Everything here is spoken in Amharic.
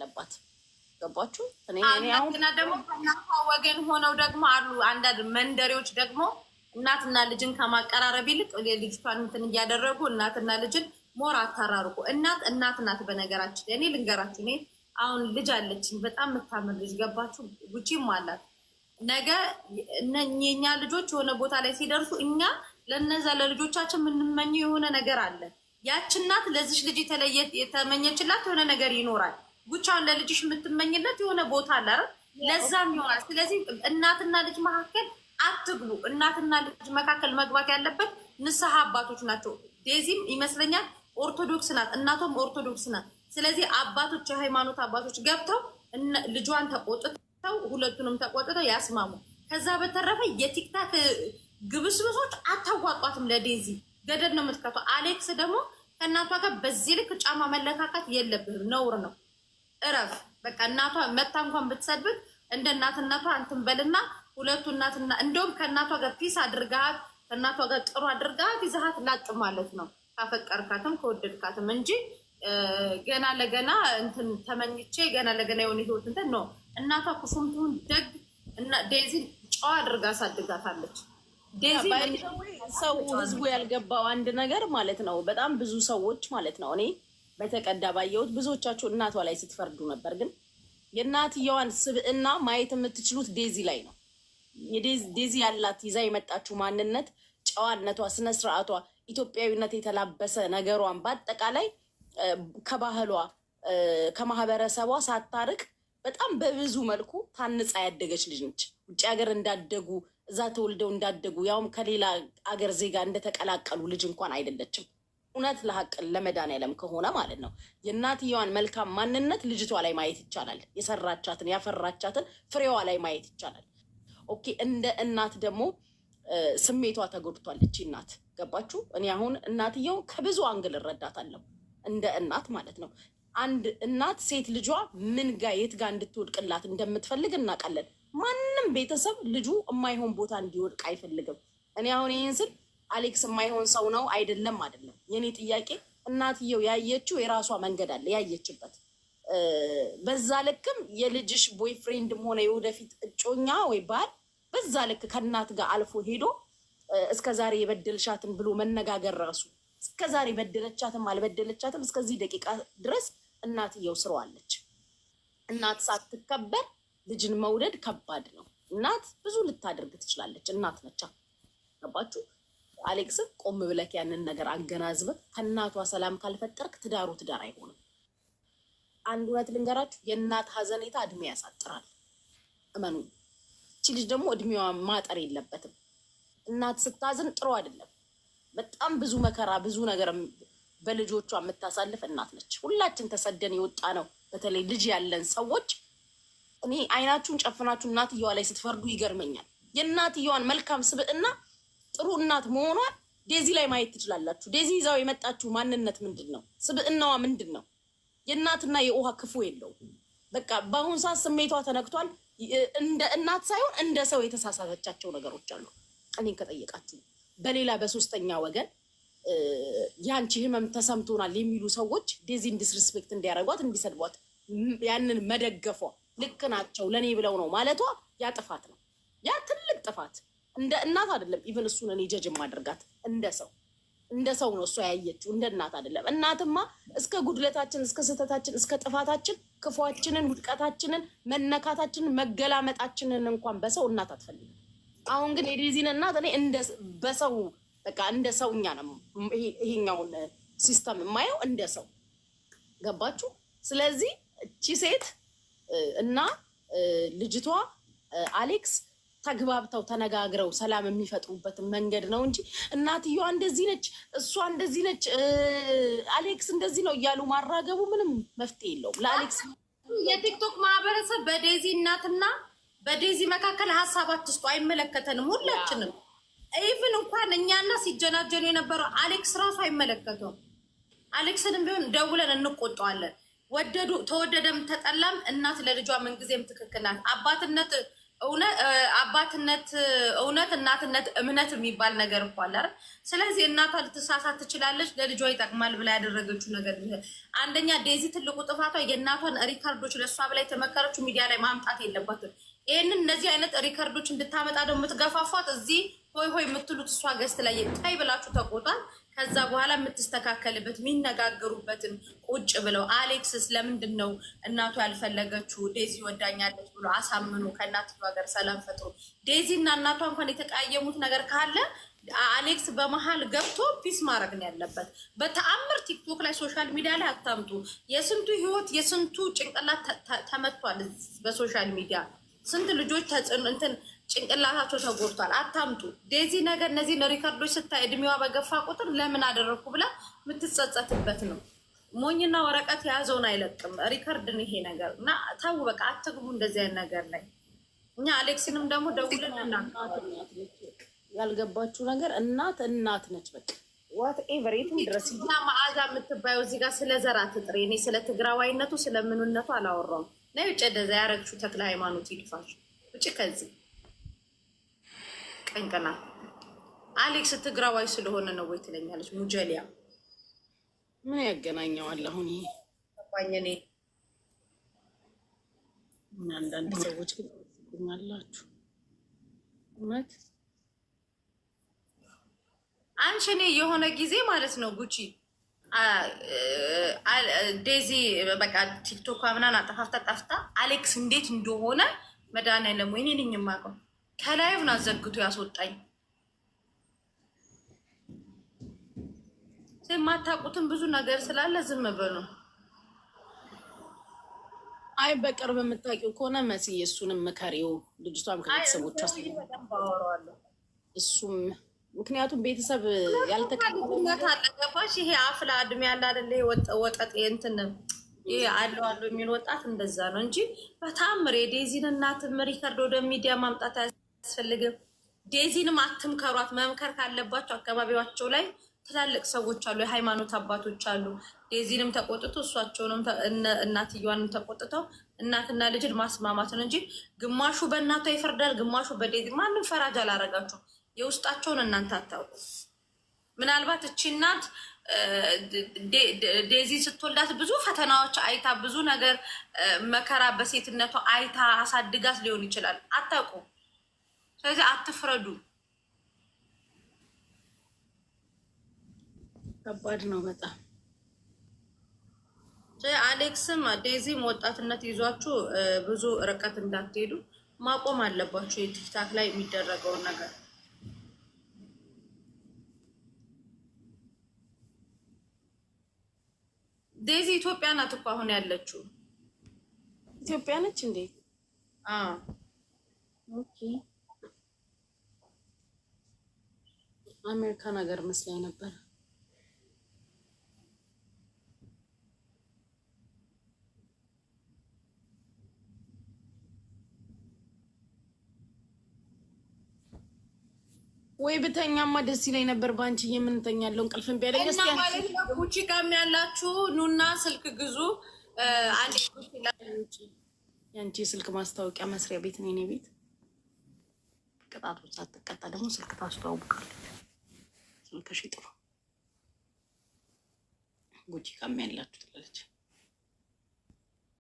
አለባት። ገባችሁ? እኔ አሁን ደግሞ ከእናቷ ወገን ሆነው ደግሞ አሉ አንዳንድ መንደሬዎች ደግሞ እናትና ልጅን ከማቀራረብ ይልቅ ልጅቷን እንትን እያደረጉ እናትና ልጅን ሞር አታራርቁ። እናት ናት። በነገራችን እኔ ልንገራችሁ፣ እኔ አሁን ልጅ አለችኝ በጣም የምታምር ልጅ ገባችሁ? ጉቺም አላት። ነገ እኛ ልጆች የሆነ ቦታ ላይ ሲደርሱ እኛ ለነዛ ለልጆቻችን የምንመኘው የሆነ ነገር አለ። ያች እናት ለዚች ልጅ የተለየ የተመኘችላት የሆነ ነገር ይኖራል። ጉቻውን ለልጅሽ የምትመኝለት የሆነ ቦታ አለ አይደል? ለዛም ይሆናል። ስለዚህ እናትና ልጅ መካከል አትግቡ። እናትና ልጅ መካከል መግባት ያለበት ንስሐ አባቶች ናቸው። ዴዚም ይመስለኛል ኦርቶዶክስ ናት፣ እናቷም ኦርቶዶክስ ናት። ስለዚህ አባቶች፣ የሃይማኖት አባቶች ገብተው ልጇን ተቆጥተው ሁለቱንም ተቆጥተው ያስማሙ። ከዛ በተረፈ የቲክታክ ግብስብሶች አታዋጧትም። ለዴዚ ገደል ነው የምትከተው። አሌክስ ደግሞ ከእናቷ ጋር በዚህ ልክ ጫማ መለካካት የለብህም፣ ነውር ነው። እረፍ በቃ። እናቷ መታ እንኳን ብትሰድብት እንደ እናትነቷ እንትን በልና ሁለቱ እናትና እንደውም ከእናቷ ጋር ፒስ አድርጋት ከእናቷ ጋር ጥሩ አድርጋት ይዛሃት ላጥ ማለት ነው። ካፈቀርካትም ከወደድካትም እንጂ ገና ለገና እንትን ተመኝቼ ገና ለገና የሆነ ህይወት እንትን ነው። እናቷ ኩፉም ትሁን ደግ እና ዴዚን ጨዋ አድርጋ አሳድጋታለች። ዴዚ ሰው ህዝቡ ያልገባው አንድ ነገር ማለት ነው። በጣም ብዙ ሰዎች ማለት ነው እኔ በተቀዳ ባየሁት ብዙዎቻችሁ እናቷ ላይ ስትፈርዱ ነበር። ግን የእናትየዋን ስብዕና ማየት የምትችሉት ዴዚ ላይ ነው። ዴዚ ያላት ይዛ የመጣችው ማንነት፣ ጨዋነቷ፣ ስነስርዓቷ፣ ኢትዮጵያዊነት የተላበሰ ነገሯን በአጠቃላይ ከባህሏ ከማህበረሰቧ ሳታርቅ በጣም በብዙ መልኩ ታንጻ ያደገች ልጅ ነች። ውጭ ሀገር እንዳደጉ እዛ ተወልደው እንዳደጉ ያውም ከሌላ አገር ዜጋ እንደተቀላቀሉ ልጅ እንኳን አይደለችም። እውነት ለሀቅ ለመድኃኒዓለም ከሆነ ማለት ነው የእናትየዋን መልካም ማንነት ልጅቷ ላይ ማየት ይቻላል። የሰራቻትን ያፈራቻትን ፍሬዋ ላይ ማየት ይቻላል። ኦኬ፣ እንደ እናት ደግሞ ስሜቷ ተጎድቷል እቺ እናት። ገባችሁ? እኔ አሁን እናትየውን ከብዙ አንግል እረዳታለሁ እንደ እናት ማለት ነው። አንድ እናት ሴት ልጇ ምን ጋ የት ጋ እንድትወድቅላት እንደምትፈልግ እናውቃለን። ማንም ቤተሰብ ልጁ የማይሆን ቦታ እንዲወድቅ አይፈልግም። እኔ አሁን ይህን ስል አሌክስ የማይሆን ሰው ነው አይደለም። የኔ ጥያቄ እናትየው ያየችው የራሷ መንገድ አለ ያየችበት። በዛ ልክም የልጅሽ ቦይፍሬንድም ሆነ የወደፊት እጮኛ ወይ ባል በዛ ልክ ከእናት ጋር አልፎ ሄዶ እስከዛሬ የበደልሻትን ብሎ መነጋገር ራሱ እስከዛሬ በደለቻትም አልበደለቻትም እስከዚህ ደቂቃ ድረስ እናትየው ስሯለች። እናት ሳትከበር ልጅን መውደድ ከባድ ነው። እናት ብዙ ልታደርግ ትችላለች። እናት ነቻ። ገባችሁ? አሌክስን ቆም ብለክ ያንን ነገር አገናዝበህ ከእናቷ ሰላም ካልፈጠርክ ትዳሩ ትዳር አይሆንም። አንድ እውነት ልንገራችሁ፣ የእናት ሀዘኔታ እድሜ ያሳጥራል። እመኑ። እቺ ልጅ ደግሞ እድሜዋ ማጠር የለበትም። እናት ስታዝን ጥሩ አይደለም። በጣም ብዙ መከራ ብዙ ነገር በልጆቿ የምታሳልፍ እናት ነች። ሁላችን ተሰደን የወጣ ነው። በተለይ ልጅ ያለን ሰዎች እኔ አይናችሁን ጨፍናችሁ እናትየዋ ላይ ስትፈርዱ ይገርመኛል። የእናትየዋን መልካም ስብዕና ጥሩ እናት መሆኗን ዴዚ ላይ ማየት ትችላላችሁ። ዴዚ ይዛው የመጣችሁ ማንነት ምንድን ነው? ስብዕናዋ ምንድን ነው? የእናትና የውሃ ክፉ የለውም። በቃ በአሁኑ ሰዓት ስሜቷ ተነክቷል። እንደ እናት ሳይሆን እንደ ሰው የተሳሳተቻቸው ነገሮች አሉ። እኔን ከጠየቃችሁ በሌላ በሶስተኛ ወገን ያንቺ ህመም ተሰምቶናል የሚሉ ሰዎች ዴዚን ዲስሪስፔክት እንዲያደርጓት እንዲሰድቧት ያንን መደገፏ ልክ ናቸው ለእኔ ብለው ነው ማለቷ ያ ጥፋት ነው። ያ ትልቅ ጥፋት። እንደ እናት አይደለም። ኢቨን እሱን እኔ ጀጅ ማደርጋት እንደ ሰው ነው እሷ ያየችው፣ እንደ እናት አይደለም። እናትማ እስከ ጉድለታችን እስከ ስህተታችን እስከ ጥፋታችን ክፏችንን ውድቀታችንን መነካታችንን መገላመጣችንን እንኳን በሰው እናት አትፈልግም። አሁን ግን የዴዚን እናት እኔ በሰው በቃ እንደ ሰውኛ ነው ይሄኛውን ሲስተም የማየው እንደ ሰው። ገባችሁ? ስለዚህ እቺ ሴት እና ልጅቷ አሌክስ ተግባብተው ተነጋግረው ሰላም የሚፈጥሩበትን መንገድ ነው እንጂ እናትየዋ እንደዚህ ነች፣ እሷ እንደዚህ ነች፣ አሌክስ እንደዚህ ነው እያሉ ማራገቡ ምንም መፍትሄ የለውም ለአሌክስ። የቲክቶክ ማህበረሰብ በዴዚ እናትና በዴዚ መካከል ሀሳብ አትስጡ፣ አይመለከተንም ሁላችንም። ኢቭን እንኳን እኛና ሲጀናጀኑ የነበረው አሌክስ ራሱ አይመለከተውም። አሌክስንም ቢሆን ደውለን እንቆጠዋለን። ተወደደም ተጠላም እናት ለልጇ ምንጊዜም ትክክል ናት። አባትነት እውነት፣ እናትነት፣ እምነት የሚባል ነገር እኮ አለ አይደል? ስለዚህ እናቷ ልትሳሳት ትችላለች፣ ለልጇ ይጠቅማል ብላ ያደረገችው ነገር አንደኛ ዴዚ ትልቁ ጥፋቷ የእናቷን ሪካርዶች ለእሷ ብላ የተመከረችው ሚዲያ ላይ ማምጣት የለባትም። ይህንን እነዚህ አይነት ሪካርዶች እንድታመጣ ደግሞ የምትገፋፏት እዚህ ሆይ ሆይ የምትሉት እሷ ገስት ላይ ታይ ብላችሁ ተቆጣል። ከዛ በኋላ የምትስተካከልበት የሚነጋገሩበትን ቁጭ ብለው አሌክስስ ለምንድን ነው እናቱ ያልፈለገችው ዴዚ ወዳኛለች ብሎ አሳምኑ፣ ከእናትየው ሀገር ሰላም ፈጥሮ ዴዚ እና እናቷ እንኳን የተቀያየሙት ነገር ካለ አሌክስ በመሀል ገብቶ ፒስ ማድረግ ነው ያለበት። በተአምር ቲክቶክ ላይ ሶሻል ሚዲያ ላይ አታምጡ። የስንቱ ህይወት የስንቱ ጭንቅላት ተመቷል በሶሻል ሚዲያ። ስንት ልጆች እንትን ጭንቅላታቸው ተጎድቷል። አታምጡ። ዴዚ ነገር እነዚህን ሪከርዶች ስታይ እድሜዋ በገፋ ቁጥር ለምን አደረግኩ ብላ የምትጸጸትበት ነው። ሞኝና ወረቀት የያዘውን አይለቅም። ሪከርድን ይሄ ነገር እና ታው በቃ አትግቡ እንደዚህ አይነት ነገር ላይ። እኛ አሌክስንም ደግሞ ደውለን ያልገባችሁ ነገር እናት ነች። በቃ ዋት ኤቨር የትም ድረስ እና መዓዛ የምትባየው እዚህ ጋር ስለ ዘር አትጥሪ። እኔ ስለ ትግራዋይነቱ ስለምንነቱ አላወራውም። ና ውጭ እንደዛ ያረግሹ ተክለ ሃይማኖት ይድፋሽ ውጭ ከዚህ ቀንቀና አሌክስ ትግራዋይ ስለሆነ ነው ወይ ትለኛለች። ሙጀሊያ ምን ያገናኘዋል? አሁን ይሄ ተቋኘኔ አንዳንድ ሰዎች ግን አላችሁ እውነት አንቺ እኔ የሆነ ጊዜ ማለት ነው ጉቺ ዴዚ በቃ ቲክቶክ ምናምን አጠፋፍታ ጠፍታ አሌክስ እንዴት እንደሆነ መድኃኒዓለም ወይኔ ነኝ የማውቀው ከላይቭን አዘግቶ ያስወጣኝ። የማታውቁትን ብዙ ነገር ስላለ ዝም በሉ። አይ በቅርብ የምታውቂው ከሆነ መሲ እሱንም ምከሪው። ልጅቷም ከቤተሰቦቿ እሱም ምክንያቱም ቤተሰብ ያልተቀበለት አለገባሽ። ይሄ አፍላ እድሜ ያለ አይደለ ወጠጥ እንትን ይሄ አለው የሚል ወጣት እንደዛ ነው እንጂ በታምር የዴዚን እናት ሪከርድ ወደ ሚዲያ ማምጣት አያስፈልግም። ዴዚንም አትምከሯት። መምከር ካለባቸው አካባቢዋቸው ላይ ትላልቅ ሰዎች አሉ፣ የሃይማኖት አባቶች አሉ። ዴዚንም ተቆጥቶ እሷቸውንም እናትየዋንም ተቆጥተው እናትና ልጅን ማስማማት ነው እንጂ ግማሹ በእናቷ ይፈርዳል፣ ግማሹ በዴዚ። ማንም ፈራጅ አላረጋችሁ። የውስጣቸውን እናንተ አታውቁ። ምናልባት እቺ እናት ዴዚ ስትወልዳት ብዙ ፈተናዎች አይታ ብዙ ነገር መከራ በሴትነቷ አይታ አሳድጋት ሊሆን ይችላል። አታውቁ። ስለዚህ አትፍረዱ። ከባድ ነው በጣም። አሌክስም ዴዚም ወጣትነት ይዟችሁ ብዙ ርቀት እንዳትሄዱ ማቆም አለባችሁ። የቲክታክ ላይ የሚደረገውን ነገር ዴዚ ኢትዮጵያ ናት እኮ አሁን ያለችው። ኢትዮጵያ ነች እንዴ? ኦኬ። አሜሪካን ሀገር መስላኝ ነበር። ወይ ብተኛማ ደስ ይለኝ ነበር። ባንቺ የምንተኛለው እንቅልፍን ቢያለኝ እና ማለት ነው። ጉቺ ጋር ያላችሁ ኑና ስልክ ግዙ። አንዴ ያንቺ ስልክ ማስታወቂያ መስሪያ ቤት ነው። የኔ ቤት ቅጣቶች ሳትቀጣ ደግሞ ስልክ ታስተዋውቃለች። ስልክሽ ይጥፋ። ጉቺ ጋር ያላችሁ ትላለች።